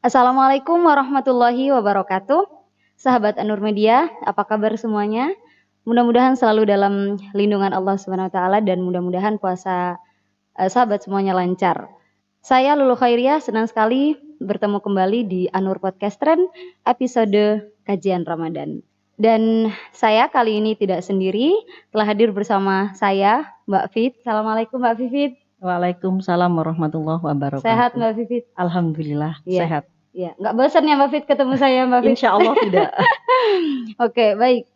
Assalamualaikum warahmatullahi wabarakatuh. Sahabat An-Nur Media, apa kabar semuanya? Mudah-mudahan selalu dalam lindungan Allah Subhanahu wa taala dan mudah-mudahan puasa sahabat semuanya lancar. Saya Lulu Khairiyah senang sekali bertemu kembali di An-Nur Podcast Trend episode kajian Ramadan. Dan saya kali ini tidak sendiri, telah hadir bersama saya Mbak Fit. Assalamualaikum Mbak Vivit. Waalaikumsalam warahmatullahi wabarakatuh. Sehat Mbak Vivit? Alhamdulillah Iya. sehat. Iya, nggak bosan ya Mbak Fit ketemu saya Mbak Fit? Insya Allah tidak. Oke, baik.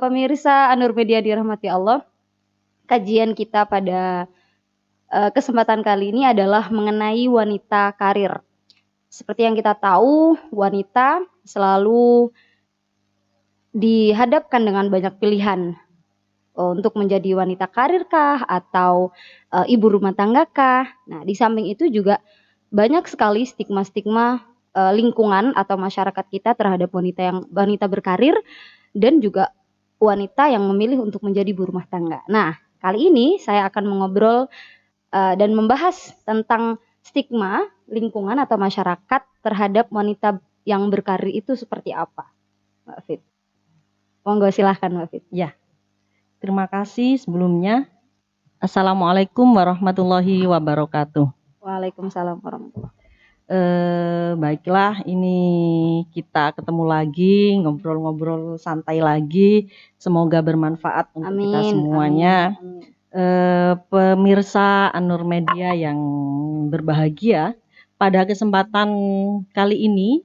Pemirsa An-Nur Media dirahmati Allah, kajian kita pada kesempatan kali ini adalah mengenai wanita karir. Seperti yang kita tahu, wanita selalu dihadapkan dengan banyak pilihan untuk menjadi wanita karirkah atau ibu rumah tanggakah. Nah, di samping itu juga banyak sekali stigma-stigma lingkungan atau masyarakat kita terhadap wanita berkarir dan juga wanita yang memilih untuk menjadi ibu rumah tangga. Nah, kali ini saya akan mengobrol dan membahas tentang stigma lingkungan atau masyarakat terhadap wanita yang berkarir itu seperti apa, Mbak Fit. Monggo silahkan Mbak Fit. Ya, terima kasih sebelumnya. Assalamualaikum warahmatullahi wabarakatuh. Waalaikumsalam warahmatullahi wabarakatuh. Baiklah, ini kita ketemu lagi, ngobrol-ngobrol santai lagi. Semoga bermanfaat untuk kita semuanya. Amin. Pemirsa An-Nur Media yang berbahagia, pada kesempatan kali ini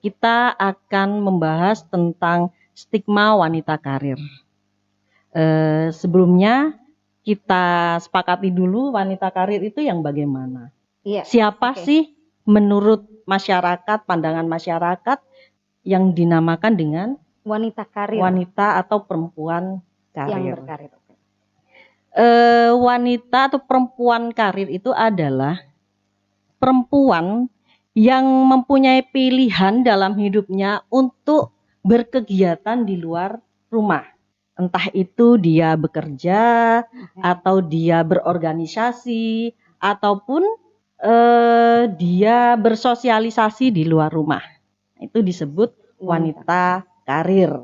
kita akan membahas tentang stigma wanita karir. Sebelumnya kita sepakati dulu wanita karir itu yang bagaimana. Iya. Siapa sih menurut masyarakat, pandangan masyarakat yang dinamakan dengan wanita karir? Wanita atau perempuan karir. Yang berkarir. Wanita atau perempuan karir itu adalah perempuan yang mempunyai pilihan dalam hidupnya untuk berkegiatan di luar rumah. Entah itu dia bekerja, atau dia berorganisasi, ataupun dia bersosialisasi di luar rumah. Itu disebut wanita karir.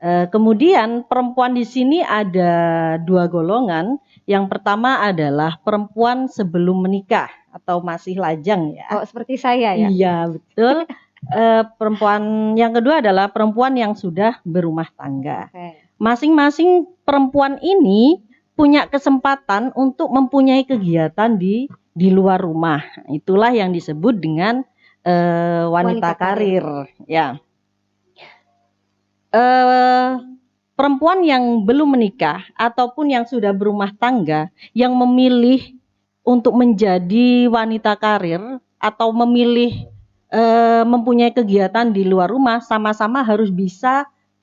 Kemudian perempuan di sini ada dua golongan. Yang pertama adalah perempuan sebelum menikah atau masih lajang ya. Oh, seperti saya ya? Iya, betul. Perempuan yang kedua adalah perempuan yang sudah berumah tangga. Masing-masing perempuan ini punya kesempatan untuk mempunyai kegiatan di luar rumah. Itulah yang disebut dengan wanita karir. Ya. Perempuan yang belum menikah ataupun yang sudah berumah tangga yang memilih untuk menjadi wanita karir atau memilih mempunyai kegiatan di luar rumah, sama-sama harus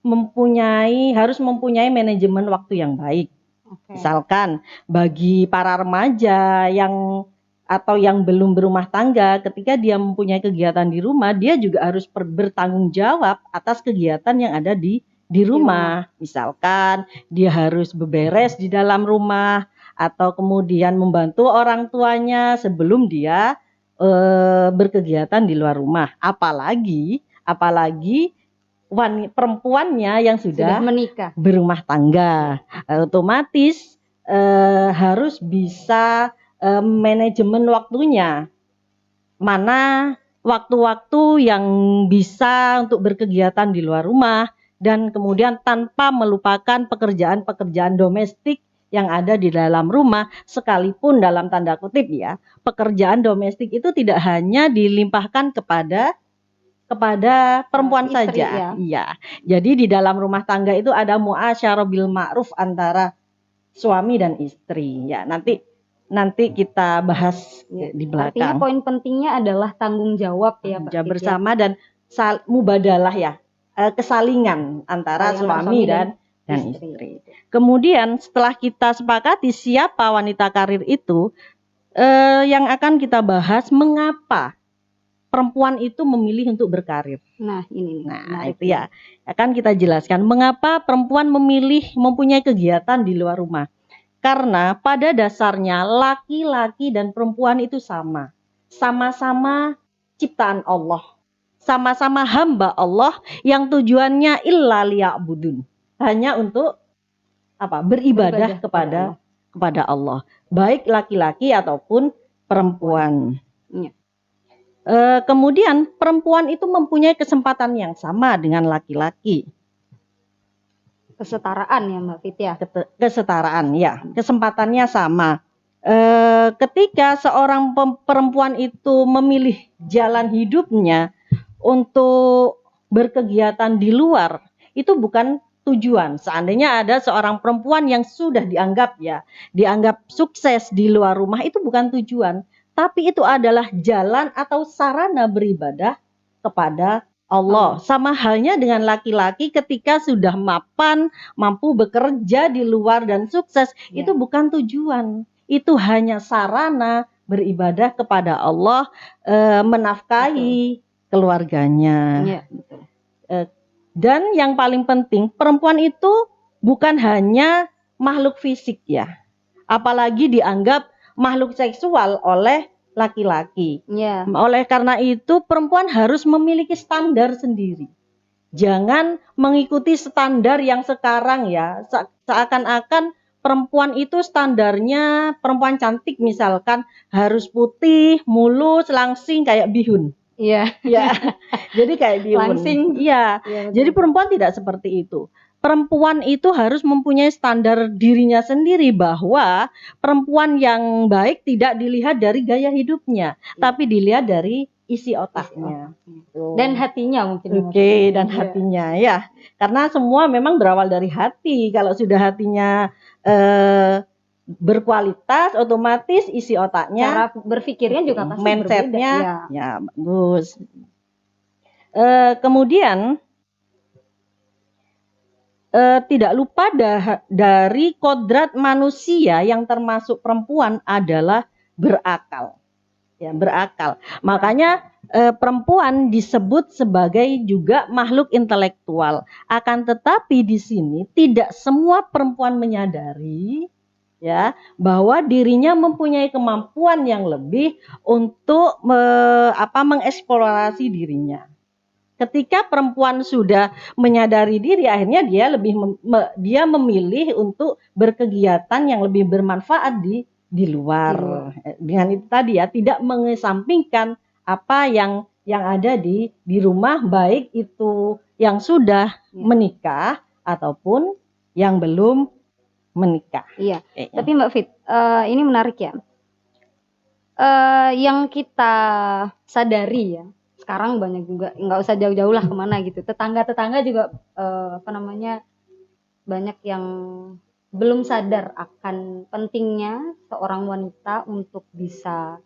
mempunyai manajemen waktu yang baik. Misalkan bagi para remaja atau yang belum berumah tangga, ketika dia mempunyai kegiatan di rumah, dia juga harus bertanggung jawab atas kegiatan yang ada di rumah. Misalkan dia harus beberes di dalam rumah, atau kemudian membantu orang tuanya sebelum dia berkegiatan di luar rumah. Apalagi perempuannya yang sudah menikah, berumah tangga, otomatis harus bisa manajemen waktunya, mana waktu-waktu yang bisa untuk berkegiatan di luar rumah, dan kemudian tanpa melupakan pekerjaan-pekerjaan domestik yang ada di dalam rumah, sekalipun dalam tanda kutip ya, pekerjaan domestik itu tidak hanya dilimpahkan kepada perempuan istri, saja. Ya. Iya. Jadi di dalam rumah tangga itu ada muasyarah bil ma'ruf antara suami dan istri. Ya, nanti kita bahas di belakang. Artinya poin pentingnya adalah tanggung jawab ya Pak. Bersama dan mubadalah ya, kesalingan antara suami dan istri. Kemudian setelah kita sepakati siapa wanita karir itu, yang akan kita bahas mengapa perempuan itu memilih untuk berkarir. Nah, itu ya. Akan kita jelaskan mengapa perempuan memilih mempunyai kegiatan di luar rumah. Karena pada dasarnya laki-laki dan perempuan itu sama-sama ciptaan Allah. Sama-sama hamba Allah yang tujuannya illa liya'budun. Hanya untuk apa? Beribadah kepada Allah. Baik laki-laki ataupun perempuan. Iya. Kemudian perempuan itu mempunyai kesempatan yang sama dengan laki-laki. Kesetaraan ya Mbak Fit ya. Kesetaraan ya, kesempatannya sama. Ketika seorang perempuan itu memilih jalan hidupnya untuk berkegiatan di luar, itu bukan tujuan. Seandainya ada seorang perempuan yang sudah dianggap sukses di luar rumah, itu bukan tujuan, tapi itu adalah jalan atau sarana beribadah kepada Allah. Sama halnya dengan laki-laki ketika sudah mapan, mampu bekerja di luar dan sukses, itu bukan tujuan. Itu hanya sarana beribadah kepada Allah, menafkahi keluarganya. Dan yang paling penting, perempuan itu bukan hanya makhluk fisik ya, apalagi dianggap makhluk seksual oleh laki-laki. Oleh karena itu perempuan harus memiliki standar sendiri. Jangan mengikuti standar yang sekarang ya, seakan-akan perempuan itu standarnya perempuan cantik misalkan harus putih, mulus, langsing kayak bihun. Iya. Ya. Jadi kayak bihun. Langsing. Iya. Jadi perempuan tidak seperti itu. Perempuan itu harus mempunyai standar dirinya sendiri, bahwa perempuan yang baik tidak dilihat dari gaya hidupnya, tapi dilihat dari isi otaknya. Dan hatinya mungkin. Dan hatinya ya. Karena semua memang berawal dari hati. Kalau sudah hatinya berkualitas, otomatis isi otaknya, cara berpikirnya juga pasti mindsetnya berbeda. Ya bagus. Kemudian tidak lupa dari kodrat manusia yang termasuk perempuan adalah berakal. Ya, berakal. Makanya perempuan disebut sebagai juga makhluk intelektual. Akan tetapi di sini tidak semua perempuan menyadari ya bahwa dirinya mempunyai kemampuan yang lebih untuk mengeksplorasi dirinya. Ketika perempuan sudah menyadari diri, akhirnya dia memilih untuk berkegiatan yang lebih bermanfaat di luar. Dengan itu tadi ya, tidak mengesampingkan apa yang ada di rumah, baik itu yang sudah menikah ataupun yang belum menikah. Iya. Tapi Mbak Fit, ini menarik ya. Yang kita sadari ya, sekarang banyak juga, nggak usah jauh-jauh lah kemana gitu, tetangga-tetangga juga banyak yang belum sadar akan pentingnya seorang wanita untuk bisa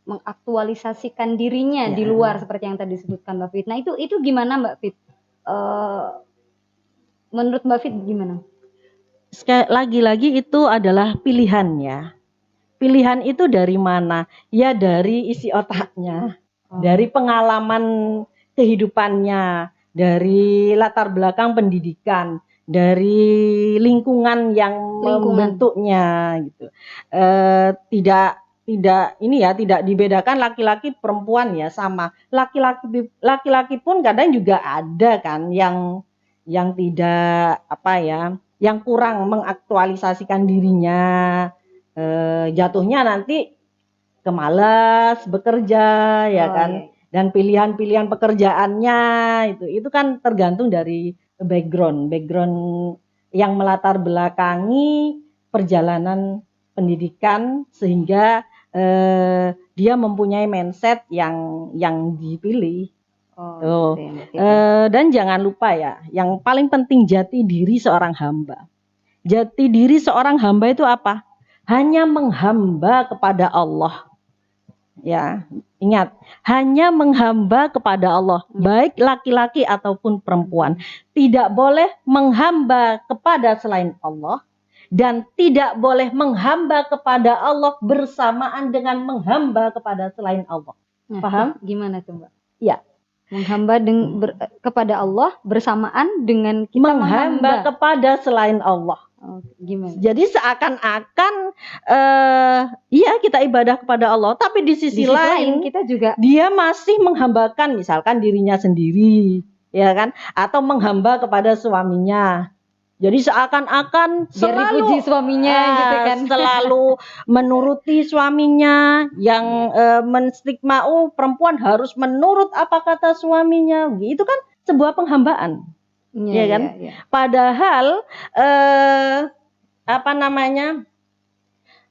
mengaktualisasikan dirinya di luar seperti yang tadi disebutkan Mbak Fit. Nah itu gimana Mbak Fit? Menurut Mbak Fit gimana? Lagi-lagi itu adalah pilihan ya. Pilihan itu dari mana? Ya dari isi otaknya, dari pengalaman kehidupannya, dari latar belakang pendidikan, dari lingkungan yang membentuknya gitu. Tidak dibedakan laki-laki perempuan ya, sama. Laki-laki pun kadang juga ada kan yang tidak yang kurang mengaktualisasikan dirinya. Jatuhnya nanti kemalas bekerja ya kan. Dan pilihan-pilihan pekerjaannya itu kan tergantung dari background yang melatar belakangi perjalanan pendidikan, sehingga dia mempunyai mindset yang dipilih. Dan jangan lupa ya, yang paling penting jati diri seorang hamba. Jati diri seorang hamba itu apa? Hanya menghamba kepada Allah. Ya, ingat, hanya menghamba kepada Allah, baik laki-laki ataupun perempuan. Tidak boleh menghamba kepada selain Allah, dan tidak boleh menghamba kepada Allah bersamaan dengan menghamba kepada selain Allah. Paham? Gimana tuh Mbak? Ya. Menghamba kepada Allah bersamaan dengan kita menghamba kepada selain Allah. Oh, gimana? Jadi seakan-akan iya kita ibadah kepada Allah, tapi di Di sisi sisi lain lain kita juga dia masih menghambakan misalkan dirinya sendiri, ya kan? Atau menghamba kepada suaminya. Jadi seakan-akan biar dipuji suaminya gitu kan. selalu menuruti suaminya yang Iya. menstigma perempuan harus menurut apa kata suaminya. Itu kan sebuah penghambaan, Iya, ya kan? iya, iya. Padahal apa namanya?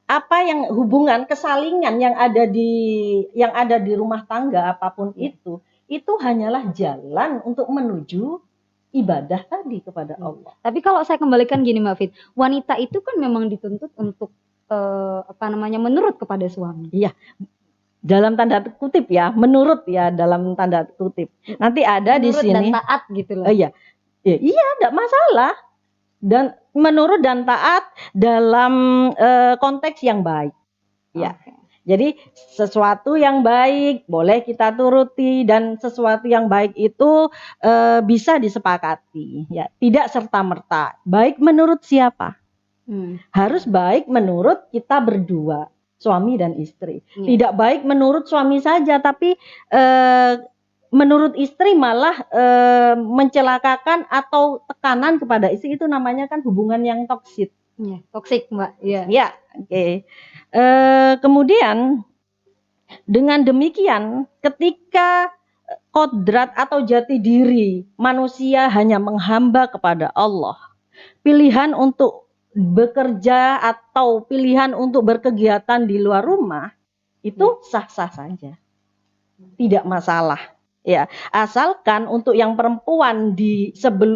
Apa yang hubungan kesalingan yang ada di rumah tangga apapun Iya. itu hanyalah jalan untuk menuju ibadah tadi kepada Allah. Tapi kalau saya kembalikan gini Mbak Fit, wanita itu kan memang dituntut untuk apa namanya, menurut kepada suami. Iya, dalam tanda kutip ya, menurut ya dalam tanda kutip. Nanti ada di Menurut dan sini. taat gitu loh. Iya, iya, tidak masalah. Dan menurut dan taat dalam konteks yang baik. Ya. Oke. Jadi sesuatu yang baik boleh kita turuti dan sesuatu yang baik itu bisa disepakati. Ya, tidak serta merta. Baik menurut siapa? Harus baik menurut kita berdua, suami dan istri. Iya. Tidak baik menurut suami saja, tapi menurut istri malah mencelakakan atau tekanan kepada istri, itu namanya kan hubungan yang toksik. Iya, toksik Mbak. Iya. Ya, oke. Kemudian dengan demikian, ketika kodrat atau jati diri manusia hanya menghamba kepada Allah, pilihan untuk bekerja atau pilihan untuk berkegiatan di luar rumah itu sah-sah saja, tidak masalah. Ya, asalkan untuk yang perempuan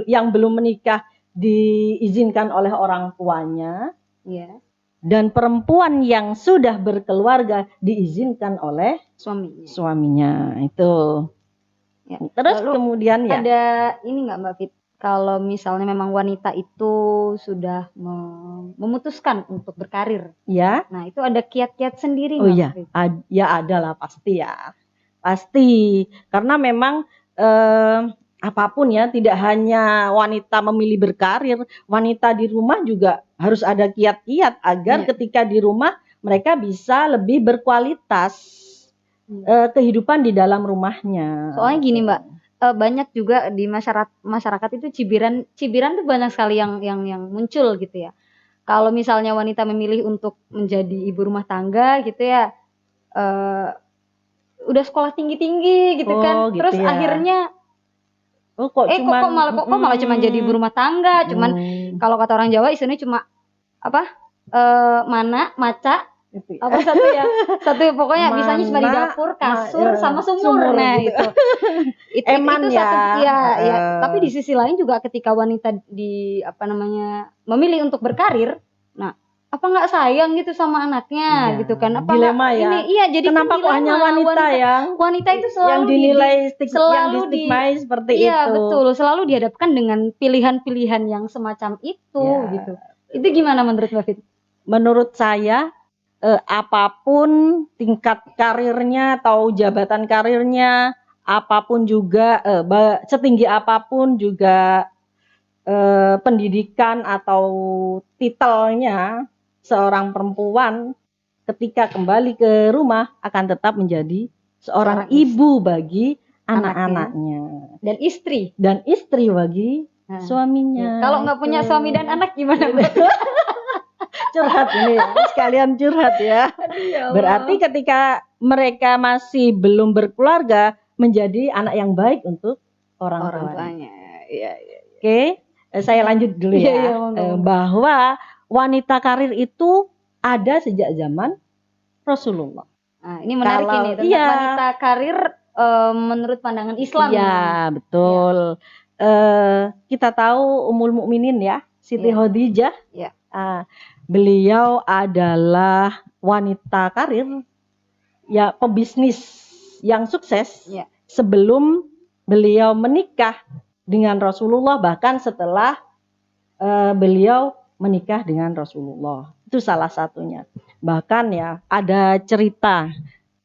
yang belum menikah diizinkan oleh orang tuanya, Iya. dan perempuan yang sudah berkeluarga diizinkan oleh suaminya itu. Ya. Terus Lalu kemudian ya ada ini nggak Mbak Fit? Kalau misalnya memang wanita itu sudah memutuskan untuk berkarir, ya, nah itu ada kiat-kiat sendiri oh nggak iya, Mbak Fit? ya ada lah pasti ya. Pasti, karena memang apapun ya, tidak hanya wanita memilih berkarir, wanita di rumah juga harus ada kiat-kiat agar ketika di rumah mereka bisa lebih berkualitas kehidupan di dalam rumahnya. Soalnya gini Mbak, banyak juga di masyarakat itu cibiran tuh banyak sekali yang muncul gitu ya. Kalau misalnya wanita memilih untuk menjadi ibu rumah tangga gitu ya, udah sekolah tinggi-tinggi gitu kan, gitu terus ya. akhirnya kok malah cuma jadi ibu rumah tangga, cuman kalau kata orang Jawa istilahnya cuma apa, maca, Gitu ya. apa satu pokoknya misalnya cuma di dapur, kasur, sama sumur. Nah gitu. Itu satu ya. Tapi di sisi lain juga ketika wanita memilih untuk berkarir, nah apa nggak sayang gitu sama anaknya gitu kan? Apa dilema ya. Ini iya, jadi kenapa kan kok hanya wanita itu selalu yang dinilai yang selalu distigmai seperti iya, itu. betul, selalu dihadapkan dengan pilihan-pilihan yang semacam itu gitu. Itu gimana menurut Mbak Fit? Menurut saya apapun tingkat karirnya atau jabatan karirnya, apapun juga setinggi apapun juga pendidikan atau titelnya, seorang perempuan ketika kembali ke rumah akan tetap menjadi seorang ibu bagi anak-anaknya dan istri bagi suaminya. Kalau nggak punya suami dan anak gimana Mbak? Curhat ini ya, sekalian curhat ya. Berarti ketika mereka masih belum berkeluarga, menjadi anak yang baik untuk orang tuanya. Iya. Oke, saya lanjut dulu ya. Bahwa wanita karir itu ada sejak zaman Rasulullah. Nah, ini menarik ini tentang wanita karir menurut pandangan Islam. Iya, betul. Kita tahu Ummul Mukminin ya, Siti Khadijah. Iya. Beliau adalah wanita karir, ya pebisnis yang sukses sebelum beliau menikah dengan Rasulullah, bahkan setelah beliau menikah dengan Rasulullah. Itu salah satunya. Bahkan ya ada cerita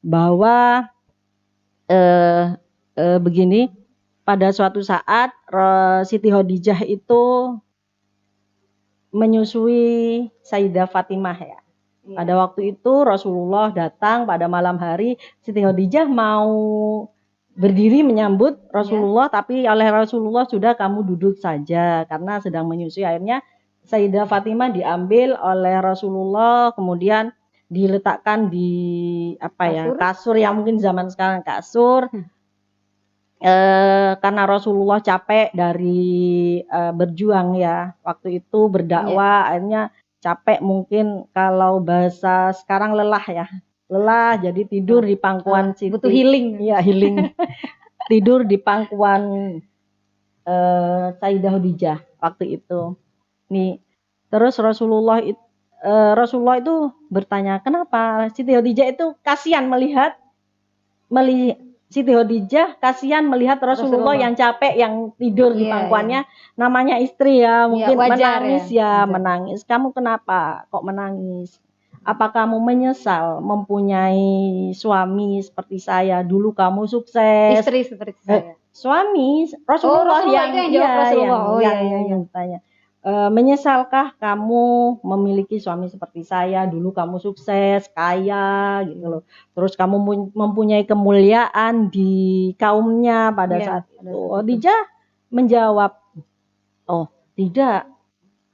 bahwa begini, pada suatu saat Siti Khadijah itu menyusui Sayyidah Fatimah ya. Pada waktu itu Rasulullah datang pada malam hari, Siti Khadijah mau berdiri menyambut Rasulullah, tapi oleh Rasulullah sudah kamu duduk saja karena sedang menyusui. Akhirnya Sayyidah Fatimah diambil oleh Rasulullah, kemudian diletakkan di kasur yang mungkin zaman sekarang kasur. Karena Rasulullah capek dari berjuang ya waktu itu berdakwah, akhirnya capek, mungkin kalau bahasa sekarang lelah ya, jadi tidur di pangkuan Siti. Butuh healing. Iya, healing. Tidur di pangkuan Sayyidah Khadijah waktu itu. Nih, terus Rasulullah itu bertanya, kenapa Siti Khadijah itu kasihan melihat Siti Khadijah kasihan melihat Rasulullah yang capek, yang tidur di pangkuannya. Namanya istri ya, mungkin menangis ya. Menangis. Kamu kenapa kok menangis? Apa kamu menyesal mempunyai suami seperti saya? Dulu kamu sukses. Istri seperti saya. Suami Rasulullah, yang jawab Rasulullah. yang tanya. Menyesalkah kamu memiliki suami seperti saya? Dulu kamu sukses, kaya gitu loh. Terus kamu mempunyai kemuliaan di kaumnya pada saat itu. Khadijah menjawab, oh tidak,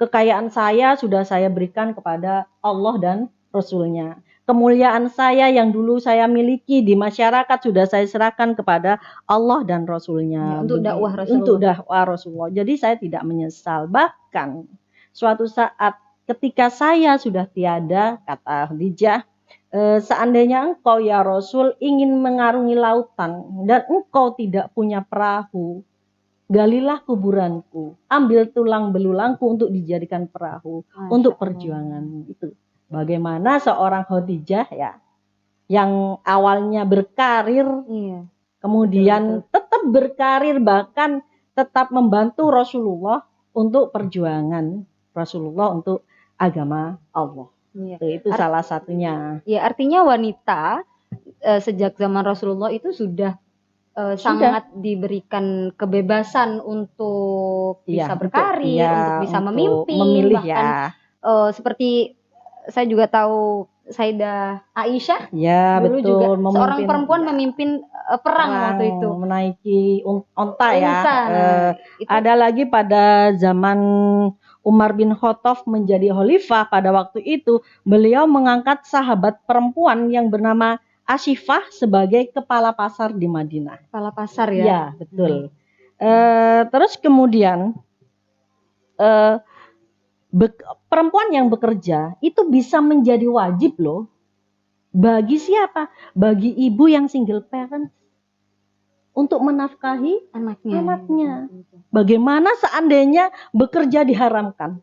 kekayaan saya sudah saya berikan kepada Allah dan Rasulnya. Kemuliaan saya yang dulu saya miliki di masyarakat sudah saya serahkan kepada Allah dan Rasulnya. Untuk dakwah Rasulullah. Untuk dakwah Rasulullah. Jadi saya tidak menyesal. Bahkan suatu saat ketika saya sudah tiada, kata Khadijah, seandainya engkau ya Rasul ingin mengarungi lautan dan engkau tidak punya perahu, galilah kuburanku, ambil tulang belulangku untuk dijadikan perahu untuk perjuangan itu. Bagaimana seorang Khadijah ya, yang awalnya berkarir, kemudian tetap berkarir, bahkan tetap membantu Rasulullah untuk perjuangan Rasulullah untuk agama Allah. Itu salah satunya. Ya, artinya wanita sejak zaman Rasulullah itu sudah sangat diberikan kebebasan untuk bisa berkarir, untuk bisa memimpin, memilih bahkan seperti saya juga tahu Sayyidah Aisyah dulu juga seorang perempuan memimpin perang waktu itu, menaiki onta ya. Ada lagi pada zaman Umar bin Khattab menjadi khalifah pada waktu itu, beliau mengangkat sahabat perempuan yang bernama Asifah sebagai kepala pasar di Madinah. Kepala pasar ya? Ya, betul. Terus kemudian perempuan yang bekerja itu bisa menjadi wajib loh. Bagi siapa? Bagi ibu yang single parent. Untuk menafkahi anaknya. Bagaimana seandainya bekerja diharamkan?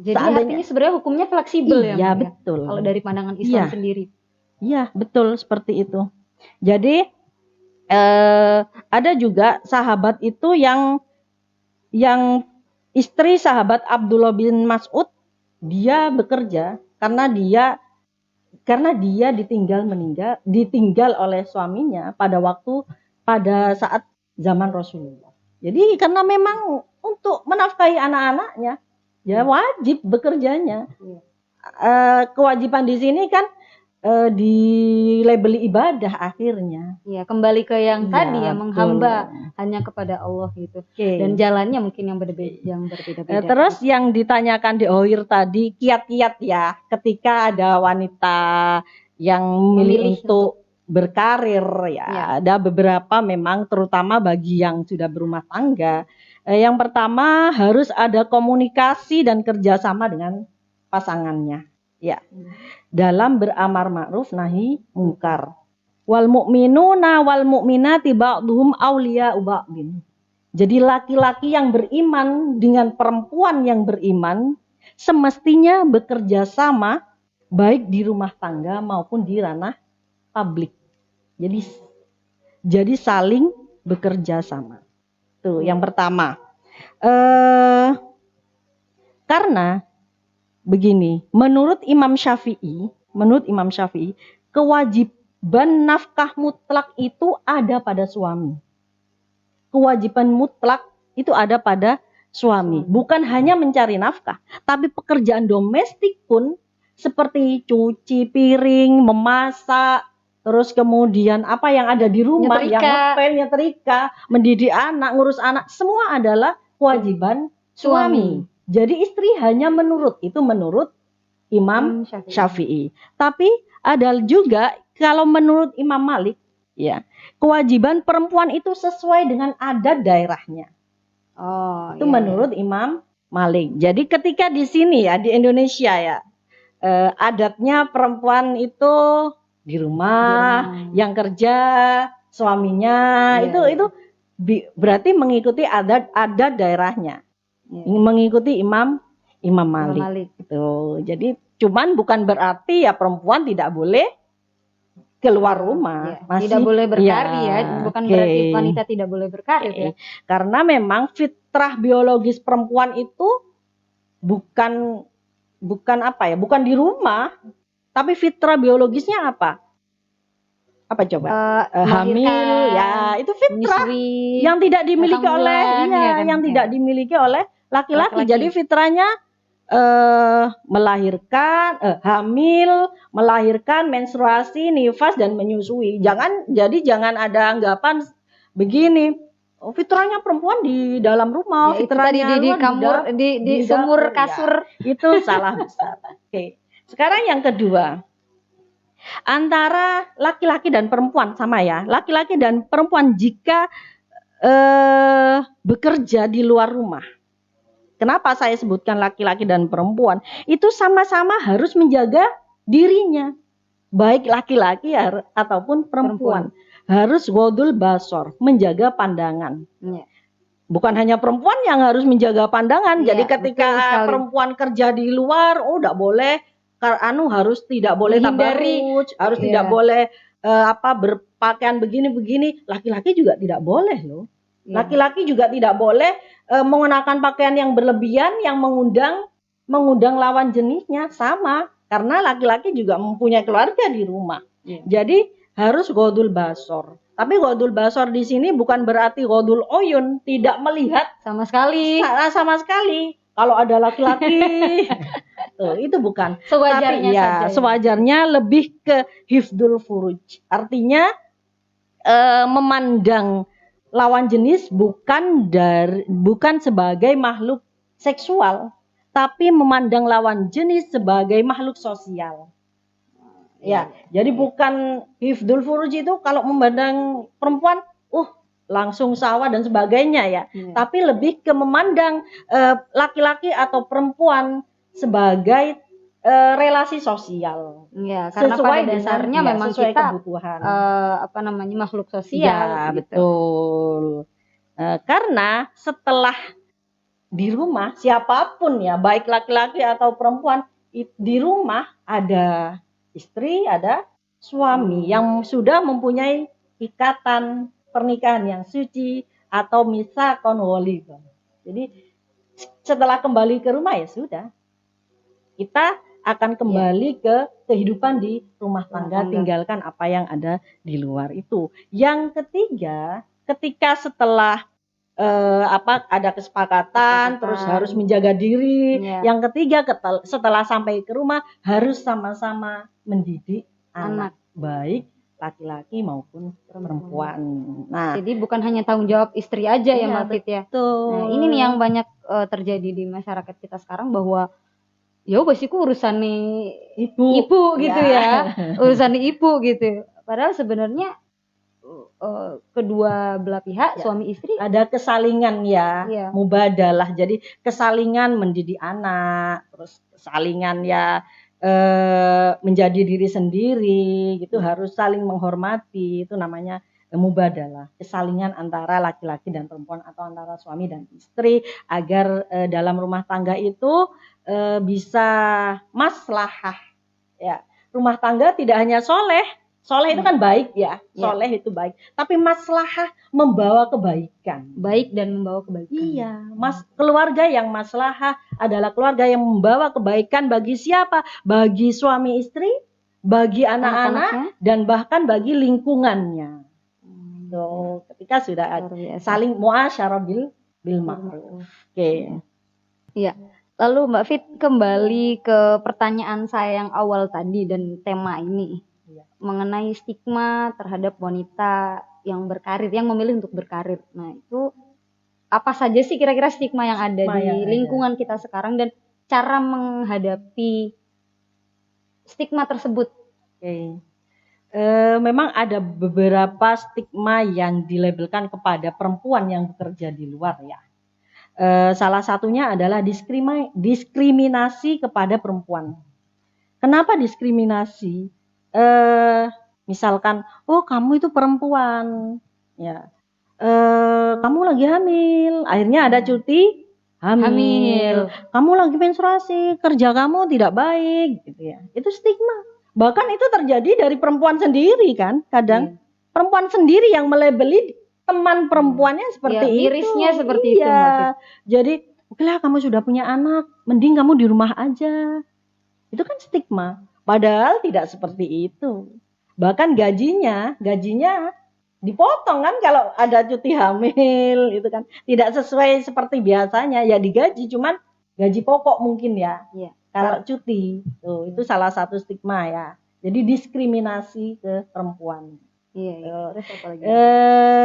Jadi artinya sebenarnya hukumnya fleksibel ya? Iya, betul. Kalau dari pandangan Islam sendiri. Iya, betul seperti itu. Jadi ada juga sahabat itu yang istri sahabat Abdullah bin Mas'ud, dia bekerja karena dia ditinggal oleh suaminya pada saat zaman Rasulullah. Jadi karena memang untuk menafkahi anak-anaknya, ya wajib bekerjanya. Kewajiban di sini kan dilabeli ibadah akhirnya. Ya, kembali ke yang tadi ya, menghamba hanya kepada Allah gitu. Dan jalannya mungkin yang berbeda-beda. Terus yang ditanyakan di akhir tadi, kiat-kiat ya, ketika ada wanita yang memilih untuk berkarir ya, ada beberapa memang, terutama bagi yang sudah berumah tangga. Yang pertama harus ada komunikasi dan kerjasama dengan pasangannya. Ya, dalam beramar ma'ruf nahi mungkar. Wal mu'minuna wal mu'minati ba'duhum awliya'u ba'din. Jadi laki-laki yang beriman dengan perempuan yang beriman semestinya bekerja sama baik di rumah tangga maupun di ranah publik. Jadi saling bekerja sama. Tuh, yang pertama. Karena begini, menurut Imam Syafi'i, kewajiban nafkah mutlak itu ada pada suami. Kewajiban mutlak itu ada pada suami. Bukan hanya mencari nafkah, tapi pekerjaan domestik pun seperti cuci piring, memasak, terus kemudian apa yang ada di rumah, Nyetrika. yang ngepel, nyetrika, mendidik anak, ngurus anak, semua adalah kewajiban suami. Jadi istri hanya menurut Imam Syafi'i. Tapi ada juga kalau menurut Imam Malik, ya, kewajiban perempuan itu sesuai dengan adat daerahnya. Itu menurut Imam Malik. Jadi ketika di sini ya, di Indonesia ya, adatnya perempuan itu di rumah, yang kerja suaminya, itu berarti mengikuti adat daerahnya, mengikuti Imam Malik. Gitu. Jadi cuman bukan berarti ya perempuan tidak boleh keluar rumah, masih tidak boleh berkarir, bukan berarti wanita tidak boleh berkarir ya. Karena memang fitrah biologis perempuan itu bukan apa ya, bukan di rumah, tapi fitrah biologisnya apa? Apa coba? Hamil, ya itu fitrah yang tidak dimiliki oleh yang tidak dimiliki oleh laki-laki. Jadi fitrahnya melahirkan, hamil, melahirkan, menstruasi, nifas dan menyusui. Jangan ada anggapan begini. Fitrahnya perempuan di dalam rumah, ya, fitrahnya di sumur kasur. Ya, itu salah besar. Oke. Sekarang yang kedua, antara laki-laki dan perempuan sama ya. Laki-laki dan perempuan jika bekerja di luar rumah. Kenapa saya sebutkan laki-laki dan perempuan? Itu sama-sama harus menjaga dirinya. Baik laki-laki ataupun perempuan. Harus ghodul basor, menjaga pandangan. Bukan hanya perempuan yang harus menjaga pandangan. Jadi ketika perempuan kerja di luar, tidak boleh, harus tidak boleh tabarruj, harus tidak boleh berpakaian begini-begini. Laki-laki juga tidak boleh loh. Laki-laki juga tidak boleh menggunakan pakaian yang berlebihan yang mengundang lawan jenisnya, sama karena laki-laki juga mempunyai keluarga di rumah. Jadi harus ghodul basor. Tapi ghodul basor di sini bukan berarti ghodul oyun, tidak melihat sama sekali. Kalau ada laki-laki itu bukan. Sewajarnya tapi ya sewajarnya lebih ke hifdul furuj. Artinya memandang lawan jenis bukan sebagai makhluk seksual, tapi memandang lawan jenis sebagai makhluk sosial. Ya, jadi bukan hifdul furuj itu kalau memandang perempuan, langsung sawah dan sebagainya ya. Tapi lebih ke memandang laki-laki atau perempuan sebagai relasi sosial. Ya, karena sesuai pada dasarnya memang sesuai kita kebutuhan. Makhluk sosial. Ya, gitu. Betul. Karena setelah di rumah siapapun ya, baik laki-laki atau perempuan, di rumah ada istri, ada suami yang sudah mempunyai ikatan pernikahan yang suci atau misakon ghalidh. Jadi setelah kembali ke rumah ya sudah, kita akan kembali ke kehidupan di rumah tangga, tinggalkan apa yang ada di luar itu. Yang ketiga, ketika setelah ada kesepakatan, terus harus menjaga diri. Yang ketiga, setelah sampai ke rumah harus sama-sama mendidik anak, baik laki-laki maupun perempuan. Nah, jadi bukan hanya tanggung jawab istri aja ya Mbak Fit ya. Nah, ini nih yang banyak terjadi di masyarakat kita sekarang, bahwa ya basiku urusan nih ibu gitu ya. Urusan nih ibu gitu. Padahal sebenarnya kedua belah pihak, suami istri ada kesalingan ya, mubadalah. Jadi kesalingan mendidik anak, terus kesalingan ya menjadi diri sendiri gitu, harus saling menghormati. Itu namanya mubadalah, kesalingan antara laki-laki dan perempuan atau antara suami dan istri, agar dalam rumah tangga itu bisa maslahah ya. Rumah tangga tidak hanya soleh itu kan baik ya, soleh itu baik, tapi maslahah membawa kebaikan, baik dan membawa kebaikan. Iya, keluarga yang maslahah adalah keluarga yang membawa kebaikan bagi siapa? Bagi suami istri, bagi anak-anak, dan bahkan bagi lingkungannya. Ketika sudah saling muasyarah bil ma'ruf. Oke. Iya. Lalu Mbak Fit, kembali ke pertanyaan saya yang awal tadi dan tema ini. Iya. Mengenai stigma terhadap wanita yang berkarir, yang memilih untuk berkarir. Nah, itu apa saja sih kira-kira stigma yang ada Stigma di yang ada. lingkungan kita sekarang dan cara menghadapi stigma tersebut? Oke. Memang ada beberapa stigma yang dilabelkan kepada perempuan yang bekerja di luar ya. Salah satunya adalah diskriminasi kepada perempuan. Kenapa diskriminasi? Misalkan, oh kamu itu perempuan, ya. Kamu lagi hamil, akhirnya ada cuti hamil. Kamu lagi menstruasi, kerja kamu tidak baik, gitu ya. Itu stigma. Bahkan itu terjadi dari perempuan sendiri kan, kadang perempuan sendiri yang melabeli teman perempuannya seperti itu. Mirisnya seperti itu, Mbak Fit. Jadi, okelah kamu sudah punya anak, mending kamu di rumah aja. Itu kan stigma. Padahal tidak seperti itu. Bahkan gajinya dipotong kan kalau ada cuti hamil itu kan. Tidak sesuai seperti biasanya, ya digaji cuman gaji pokok mungkin ya. Kalau cuti. Tuh, itu salah satu stigma ya. Jadi diskriminasi ke perempuan. Terus apa lagi?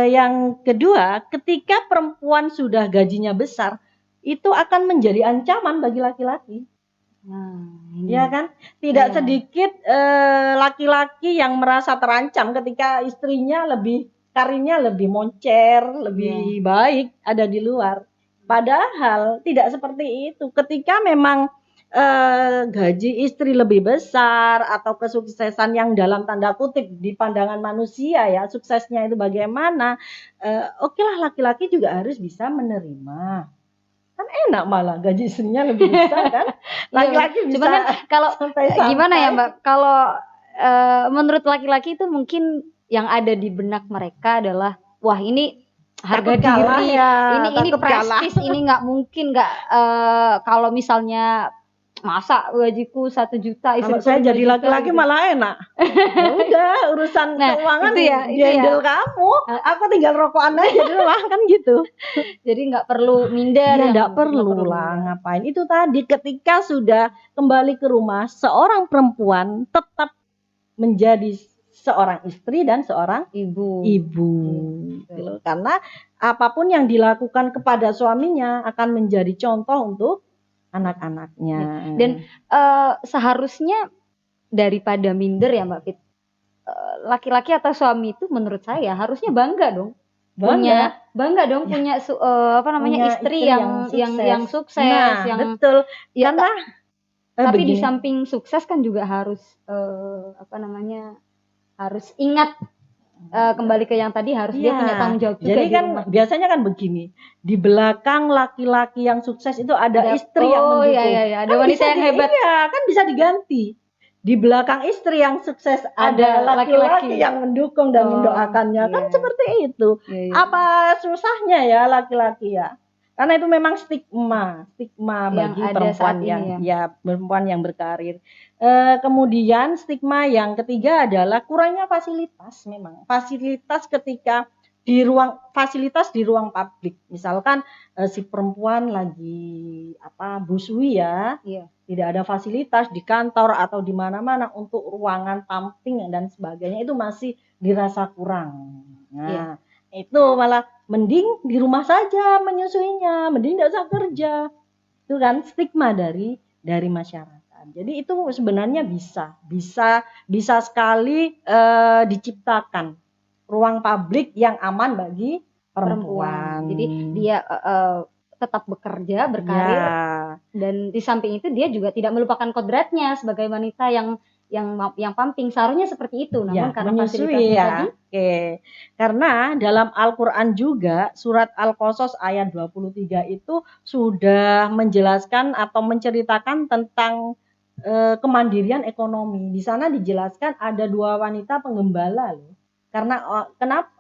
Yang kedua, ketika perempuan sudah gajinya besar, itu akan menjadi ancaman bagi laki-laki. Ya kan? Tidak sedikit laki-laki yang merasa terancam ketika istrinya karirnya lebih moncer, lebih baik ada di luar. Padahal tidak seperti itu. Ketika memang gaji istri lebih besar atau kesuksesan yang dalam tanda kutip di pandangan manusia ya, suksesnya itu bagaimana, okelah laki-laki juga harus bisa menerima. Kan enak malah gaji istrinya lebih besar kan. Laki-laki bisa. Cuman kan kalau gimana ya Mbak, kalau menurut laki-laki itu mungkin yang ada di benak mereka adalah wah ini harga diri ya, ini prestis, ini nggak mungkin nggak kalau misalnya masa gajiku 1 juta, kalau saya jadi laki-laki gitu. Malah enak. Ya udah urusan keuangan itu dihandle kamu, aku tinggal rokokan aja di rumah kan gitu. Jadi nggak perlu minder. Ya nggak perlu lah ngapain. Itu tadi ketika sudah kembali ke rumah, seorang perempuan tetap menjadi seorang istri dan seorang ibu. Gitu. Karena apapun yang dilakukan kepada suaminya akan menjadi contoh untuk anak-anaknya. Dan seharusnya daripada minder ya Mbak Fit, laki-laki atau suami itu menurut saya harusnya bangga dong. Punya istri yang sukses. Nah, yang betul. Ya, karena tapi di samping sukses kan juga harus harus ingat kembali ke yang tadi, harus dia punya tanggung jawab juga. Jadi kan biasanya kan begini, di belakang laki-laki yang sukses itu ada istri yang mendukung. Ada wanita yang hebat. Iya, kan bisa diganti. Di belakang istri yang sukses ada laki-laki yang mendukung dan mendoakannya. Kan seperti itu. Apa susahnya ya laki-laki ya? Karena itu memang stigma bagi perempuan perempuan yang berkarir. Kemudian stigma yang ketiga adalah kurangnya fasilitas. Memang fasilitas ketika fasilitas di ruang publik. Misalkan si perempuan lagi busui ya, tidak ada fasilitas di kantor atau di mana-mana untuk ruangan pumping dan sebagainya, itu masih dirasa kurang. Nah, itu malah mending di rumah saja menyusuinya, mending tidak usah kerja. Itu kan stigma dari masyarakat. Jadi itu sebenarnya bisa sekali diciptakan ruang publik yang aman bagi perempuan. Jadi dia tetap bekerja, berkarir, dan di samping itu dia juga tidak melupakan kodratnya sebagai wanita yang pumping. Seharusnya seperti itu, namun karena fasilitasnya tadi. Karena dalam Al-Quran juga surat Al-Qasas ayat 23 itu sudah menjelaskan atau menceritakan tentang kemandirian ekonomi. Di sana dijelaskan ada 2 wanita penggembala loh. Kenapa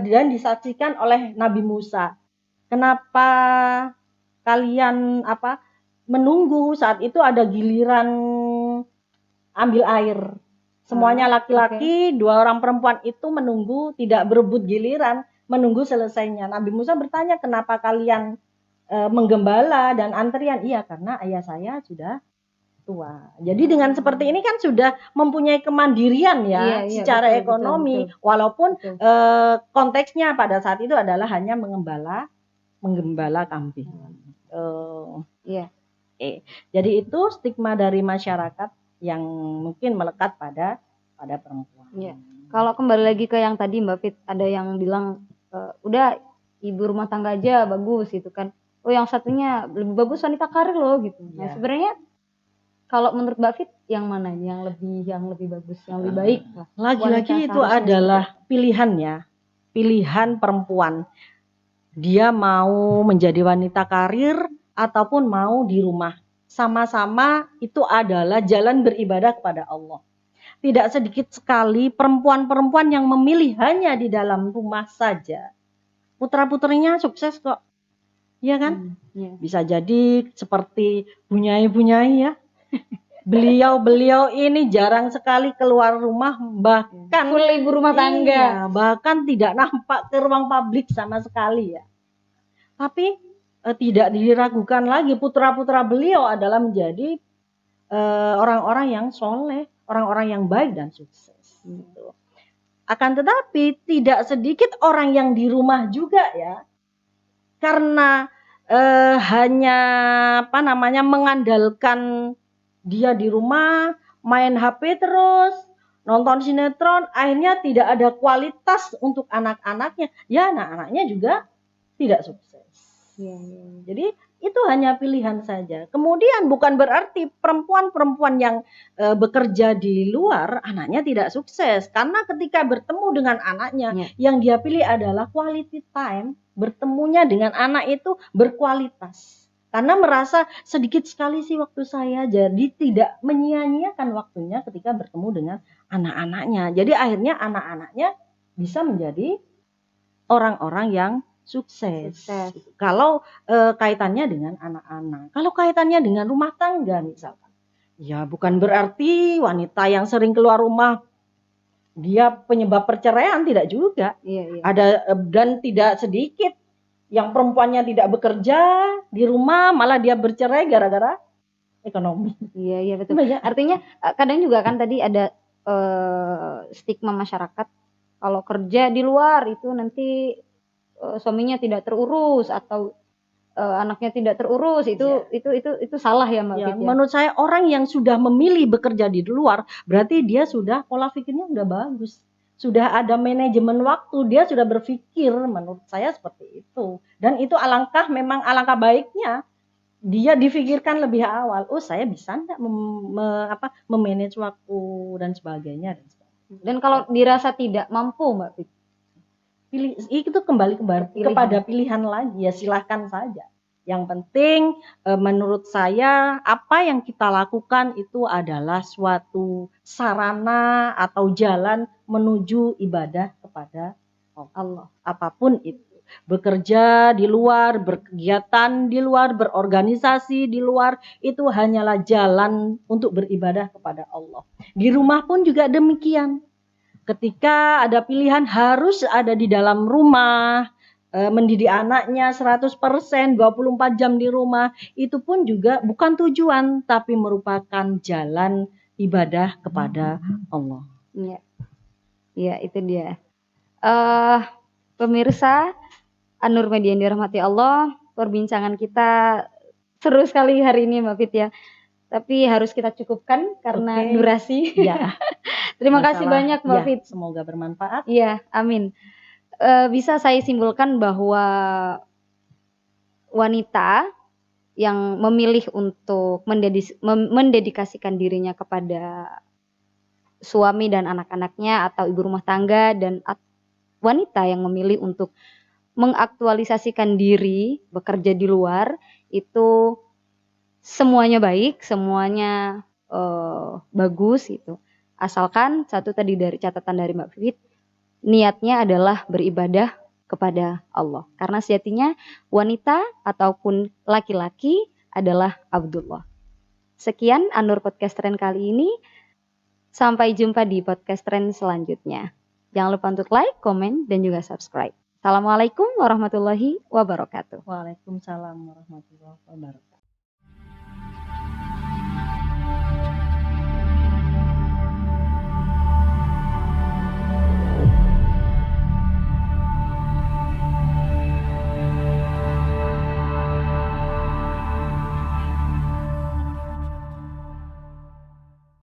dan disaksikan oleh Nabi Musa. Kenapa kalian menunggu saat itu ada giliran ambil air. Semuanya laki-laki, 2 orang perempuan itu menunggu, tidak berebut giliran, menunggu selesainya. Nabi Musa bertanya, kenapa kalian menggembala dan antrian. Iya, karena ayah saya sudah tua. Jadi dengan seperti ini kan sudah mempunyai kemandirian ya, secara betul, ekonomi, betul. walaupun Betul. konteksnya pada saat itu adalah hanya menggembala kambing. Iya. Jadi itu stigma dari masyarakat yang mungkin melekat pada perempuan. Iya. Kalau kembali lagi ke yang tadi Mbak Fit, ada yang bilang udah ibu rumah tangga aja bagus gitu kan. Oh yang satunya lebih bagus wanita karir loh gitu. Nah sebenarnya kalau menurut Mbak Fit yang mana yang lebih bagus, yang lebih baik? Lagi-lagi itu adalah pilihan ya, pilihan perempuan. Dia mau menjadi wanita karir ataupun mau di rumah. Sama-sama itu adalah jalan beribadah kepada Allah. Tidak sedikit sekali perempuan-perempuan yang memilih hanya di dalam rumah saja. Putra-putrinya sukses kok. Iya kan? Bisa jadi seperti Bunyai ya. Beliau ini jarang sekali keluar rumah, bahkan full ibu rumah tangga. Iya, bahkan tidak nampak ke ruang publik sama sekali ya. Tapi tidak diragukan lagi putra-putra beliau adalah menjadi orang-orang yang soleh, orang-orang yang baik dan sukses. Gitu. Akan tetapi tidak sedikit orang yang di rumah juga ya, karena hanya mengandalkan dia di rumah main HP terus, nonton sinetron, akhirnya tidak ada kualitas untuk anak-anaknya. Ya anak-anaknya juga tidak sukses. Jadi itu hanya pilihan saja. Kemudian bukan berarti perempuan-perempuan yang bekerja di luar anaknya tidak sukses, karena ketika bertemu dengan anaknya yang dia pilih adalah quality time, bertemunya dengan anak itu berkualitas. Karena merasa sedikit sekali sih waktu saya, jadi tidak menyia-nyiakan waktunya ketika bertemu dengan anak-anaknya. Jadi akhirnya anak-anaknya bisa menjadi orang-orang yang sukses. Kalau kaitannya dengan anak-anak. Kalau kaitannya dengan rumah tangga misalkan, ya bukan berarti wanita yang sering keluar rumah dia penyebab perceraian, tidak juga. Ada dan tidak sedikit yang perempuannya tidak bekerja di rumah malah dia bercerai gara-gara ekonomi. Iya betul. Artinya kadang juga kan tadi ada stigma masyarakat kalau kerja di luar itu nanti suaminya tidak terurus atau anaknya tidak terurus, itu salah ya Mbak Fit ya? Menurut saya orang yang sudah memilih bekerja di luar berarti dia sudah pola pikirnya sudah bagus, sudah ada manajemen waktu, dia sudah berpikir, menurut saya seperti itu. Dan itu alangkah baiknya dia difikirkan lebih awal. Oh saya bisa enggak memanage waktu dan sebagainya. Dan kalau dirasa tidak mampu Mbak Fit, itu kembali kepada pilihan lagi ya, silahkan saja. Yang penting menurut saya apa yang kita lakukan itu adalah suatu sarana atau jalan menuju ibadah kepada Allah. Apapun itu, bekerja di luar, berkegiatan di luar, berorganisasi di luar, itu hanyalah jalan untuk beribadah kepada Allah. Di rumah pun juga demikian. Ketika ada pilihan harus ada di dalam rumah, mendidik anaknya 100%, 24 jam di rumah, itu pun juga bukan tujuan, tapi merupakan jalan ibadah kepada Allah. Iya itu dia. Pemirsa An-Nur Media yang dirahmati Allah, perbincangan kita seru sekali hari ini Mbak Fit ya. Tapi harus kita cukupkan karena durasi. Ya. Terima kasih banyak Mbak Fit. Semoga bermanfaat. Iya, amin. Bisa saya simpulkan bahwa wanita yang memilih untuk mendedikasikan dirinya kepada suami dan anak-anaknya atau ibu rumah tangga, dan wanita yang memilih untuk mengaktualisasikan diri bekerja di luar, itu semuanya baik, semuanya bagus gitu. Asalkan satu tadi dari catatan dari Mbak Fit, niatnya adalah beribadah kepada Allah. Karena sejatinya wanita ataupun laki-laki adalah Abdullah. Sekian An-Nur Podcast Trend kali ini. Sampai jumpa di podcast Trend selanjutnya. Jangan lupa untuk like, komen, dan juga subscribe. Assalamualaikum warahmatullahi wabarakatuh. Waalaikumsalam warahmatullahi wabarakatuh.